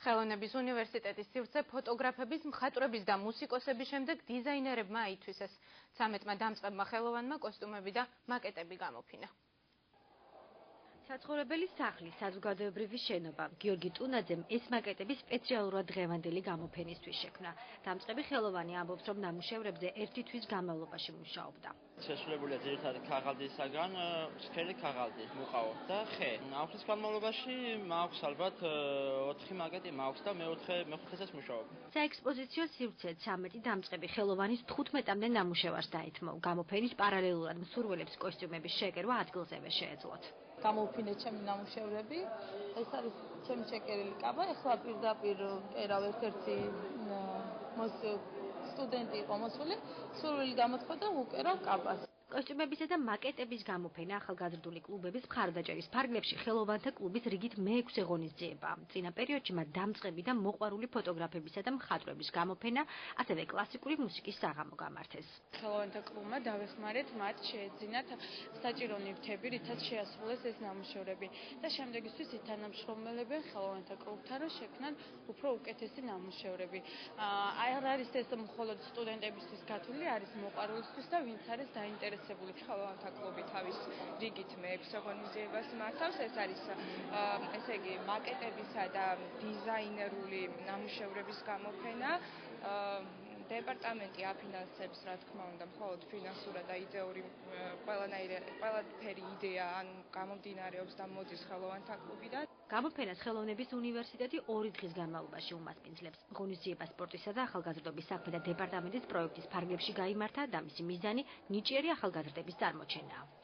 ხელოვნების უნივერსიტეტის სივრცე ფოტოგრაფების, მხატვრების და მუსიკოსების შემდეგ დიზაინერებმა აითვისეს. 13-მა დამწყებმა ხელოვანმა კოსტუმები და მაკეტები გამოფინა. საცხოვრებელი სახლი, საზოგადოებრივი შენობა. გიორგი ტუნაძემ ეს მაკეტები სპეციალურად დღევანდელი გამოფენისთვის შექმნა. დამწყები ხელოვანი ამბობს, რომ ნამუშევრებზე 1 თვის განმავლობაში მუშაობდა. შესრულებულია ძირითადად ქაღალდისაგან, სქელი ქაღალდი, მუყაო და ხე. ამხის განმავლობაში მაქვს ალბათ 4 მაკეტი მაქვს და მეხუთესაც მუშაობ. საექსპოზიციო სივრცე 13 დამწყები ხელოვანის 15-მდე ნამუშევარს დაეთმო. გამოფენის პარალელურად მსურველებს კოსტიუმების შეკერვა ადგილზევე შეეძლოთ. გამოვფინე ჩემი ნამუშევრები. ეს არის ჩემი შეკერილი კაბა. ეხლა პირდაპირ კერავ ერთ-ერთი სტუდენტი იყო მოსული. სურვილი გამოთქვა და უკერავ კაბას. კოსტიუმებისა და მაკეტების გამოფენა ახალგაზრდული კლუბების მხარდაჭერის ფარგლებში ხელოვანთა კლუბის რიგით მე-6 ღონისძიება. წინა პერიოდში მათ დამწყები და მოყვარული ფოტოგრაფებისა და მხატვრების გამოფენა, ასევე კლასიკური მუსიკის საღამო გამართეს. ხელოვანთა კლუბმა დავეხმარეთ მათ შეეძინათ საჭირო ნივთები, რითაც შეასრულეს ეს ნამუშევრები და შემდეგისთვის ითანამშრომელებენ ხელოვანთა კლუბთან, რომ შექმნან უფრო უკეთესი ნამუშევრები. არ არის ეს მხოლოდ სტუდენტებისთვის გათვლილი, არის მოყვარულისთვის და ვინც არის დაინტერესებული. ხელოვანთა კლუბი თავის რიგით მე-6 ღონისძიებას მართავს. ეს არის ესე იგი მაკეტებისა და დიზაინერული ნამუშევრების გამოფენა. დეპარტამენტი აფინანსებს, რა თქმა უნდა, მხოლოდ ფინანსურად და იდეური ყველაფერი იდეა ან გამომდინარეობს და მოდის ხელოვანთა კლუბიდან. გამოფენას ხელოვნების უნივერსიტეტი 2 დღის განმავლობაში უმასპინძლებს. ღონისძიება სპორტისა და ახალგაზრდობის საქმე და დეპარტამენტის პროექტის ფარგლებში გაიმართა და მისი მიზანი ნიჭიერი ახალგაზრდების წარმოჩენაა.